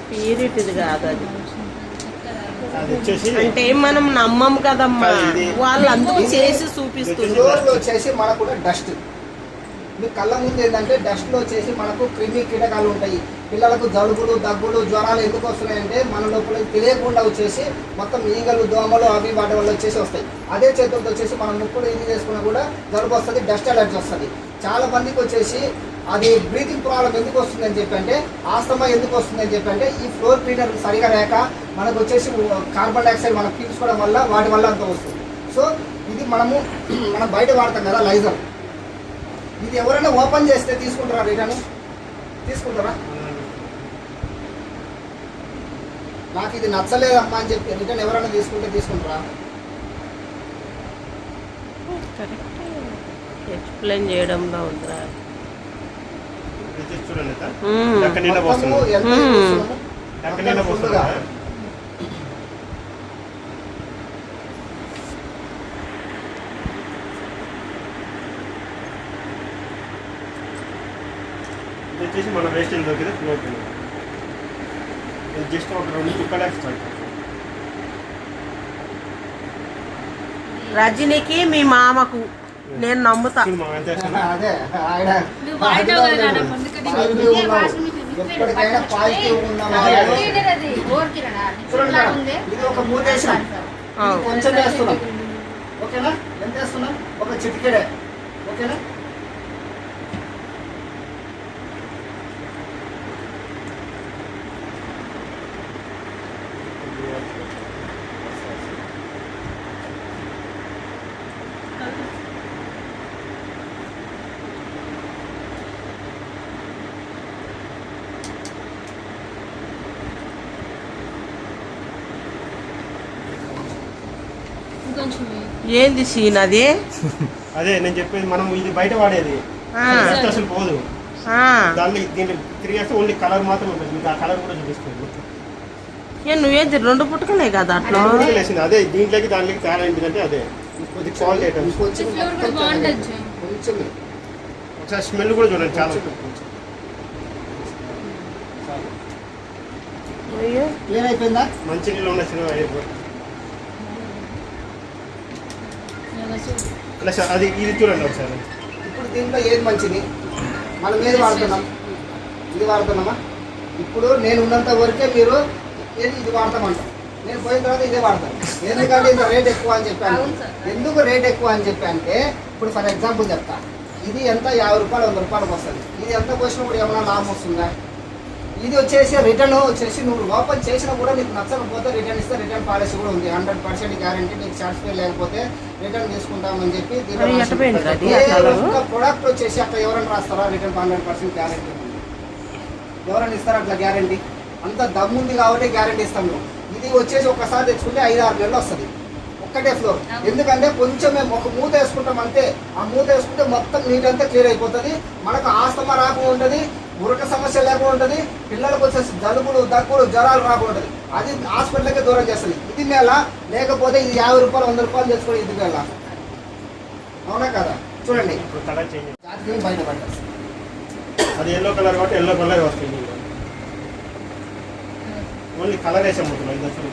Period ఇది కాదు అది. అంటే మనం నమ్మం కదమ్మా, వాళ్ళు అందుకు చేసి చూపిస్తుంది. వచ్చేసి మనకు కూడా డస్ట్, మీ కళ్ళ ముందు ఏంటంటే డస్ట్లో వచ్చేసి మనకు క్రిమి కీటకాలు ఉంటాయి. పిల్లలకు జలుబులు దగ్గులు జ్వరాలు ఎందుకు వస్తున్నాయంటే మన లోపల తెలియకుండా వచ్చేసి మొత్తం ఈగలు దోమలు అవి వాటి వల్ల వచ్చేసి వస్తాయి. అదే చేతులతో వచ్చేసి మనం ముక్కులు ఏం చేసుకున్నా కూడా జలుబు వస్తుంది, డస్ట్ అలర్జీ వస్తుంది. చాలా మందికి వచ్చేసి అది బ్రీతింగ్ ప్రాబ్లం ఎందుకు వస్తుందని చెప్పంటే, ఆస్తమా ఎందుకు వస్తుందని చెప్పంటే ఈ ఫ్లోర్ క్లీనర్ సరిగా లేక మనకు వచ్చేసి కార్బన్ డైఆక్సైడ్ మనం పీల్చుకోవడం వల్ల వాటి వల్ల అంత వస్తుంది. సో ఇది మనం బయట వాడతాం కదా లైజర్, ఇది ఎవరైనా ఓపెన్ చేస్తే తీసుకుంటారా? రిటర్న్ తీసుకుంటారా? నాకు ఇది నచ్చలేదమ్మా అని చెప్పి రిటర్న్ ఎవరైనా తీసుకుంటారా? ఎక్స్ప్లెయిన్ చేయడంలో ఉందిరా. వచ్చేసి మన వేస్టేజ్ దగ్గర ఫ్లోర్ జస్ట్ ఒక 2 చుక్కలు స్టార్ట్. రజనీకి మీ మామకు నేను నమ్ముతా. ఎప్పటికైనా పాజిటివ్ ఇది ఒక మూటేషన్ కొంచెం వేస్తున్నాం, ఓకేనా? ఎంత వేస్తున్నాం? ఒక చిటికెడే, ఓకేనా? ఏంది సీన్ అది? అదే నేను చెప్పేది, మనం ఇది బయట వాడేది అసలు పోదు. దాన్ని దీన్ని 3 years ఓన్లీ కలర్ మాత్రం ఉంటుంది, మీకు ఆ కలర్ కూడా చూపిస్తుంది. నువ్వేది 2 పుట్టుకలే కదా అట్లా. అదే దీంట్లోకి దాంట్లోకి తేడా ఏంటంటే అదే కొద్ది క్వాలిటీ ఐటమ్స్. ఒకసారి స్మెల్ కూడా చూడండి, చాలా క్లియర్ అయిపోయిందా? మంచి నీళ్ళు ఉన్న సినిమా అది ఇది చూడండి ఒకసారి. ఇప్పుడు దీంట్లో ఏది మంచిది? మనం ఏది వాడుతున్నాం? ఇది వాడుతున్నామా? ఇప్పుడు నేను ఉన్నంత వరకే మీరు ఏది ఇది వాడతామంటారు, నేను పోయిన తర్వాత ఇదే వాడతాను. ఎందుకంటే ఇంత రేట్ ఎక్కువ అని చెప్పాను. ఎందుకు రేట్ ఎక్కువ అని చెప్పానంటే, ఇప్పుడు ఫర్ ఎగ్జాంపుల్ చెప్తా, ఇది ఎంత 50 రూపాయలు 100 రూపాయలకు వస్తుంది. ఇది ఎంత పోసినప్పుడు ఏమైనా లాభం వస్తుందా? ఇది వచ్చేసి రిటర్న్ వచ్చేసి నువ్వు ఓపెన్ చేసినా కూడా నీకు నచ్చకపోతే రిటర్న్ ఇస్తే రిటర్న్ పాలసీ కూడా ఉంది. 100% గ్యారంటీ. నీకు సాటిస్ఫై లేకపోతే రిటర్న్ తీసుకుంటామని చెప్పి ఒక ప్రోడక్ట్ వచ్చేసి అట్లా ఎవరైనా రాస్తారా? రిటర్న్ 100% గ్యారంటీ ఎవరైనా ఇస్తారా అట్లా గ్యారంటీ? అంత దమ్ముంది కాబట్టి గ్యారంటీ ఇస్తాము. ఇది వచ్చేసి ఒకసారి తెచ్చుకుంటే 5-6 నెలలు వస్తుంది ఒక్కటే ఫ్లోర్. ఎందుకంటే కొంచెం మేము ఒక మూత వేసుకుంటాం అంతే. ఆ మూత వేసుకుంటే మొత్తం నీట్ అంతా క్లియర్ అయిపోతుంది. మనకు ఆస్తమా రాకుండా ఉంటుంది, మురక సమస్య లేకుండా ఉంటుంది, పిల్లలకు వచ్చేసి జలుబులు దగ్గులు జ్వరాలు రాకుండా ఉంటుంది. అది హాస్పిటల్కే దూరం చేస్తుంది. ఇది మేళ, లేకపోతే ఇది 50 రూపాయలు 100 రూపాయలు తెచ్చుకోండి. ఇది మేళ, అవునా కదా? చూడండి జాతి బయటపడ్డారు. అది ఎల్లో కలర్ కాబట్టి ఎల్లో కలర్ వస్తుంది. ఓన్లీ కలర్ వేసి అమ్ముతున్నాం. ఇది అసలు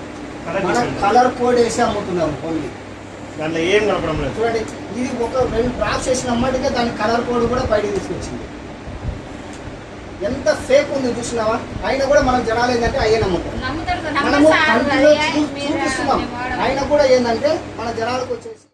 కలర్ కోడ్ వేసి అమ్ముతున్నాం ఓన్లీ, దాంట్లో ఏం కలపడం లేదు. చూడండి, ఇది ఒక 2 డ్రాప్స్ వేసిన అమ్మటికే దాని కలర్ కోడ్ కూడా బయటకు తీసుకొచ్చింది. ఎంత ఫేక్ ఉంది చూసినావా? అయినా కూడా మనం జనాలు ఏంటంటే అయ్యే నమ్ముతాం. మనము చూపిస్తున్నాం, అయినా కూడా ఏంటంటే మన జనాలకు వచ్చేసి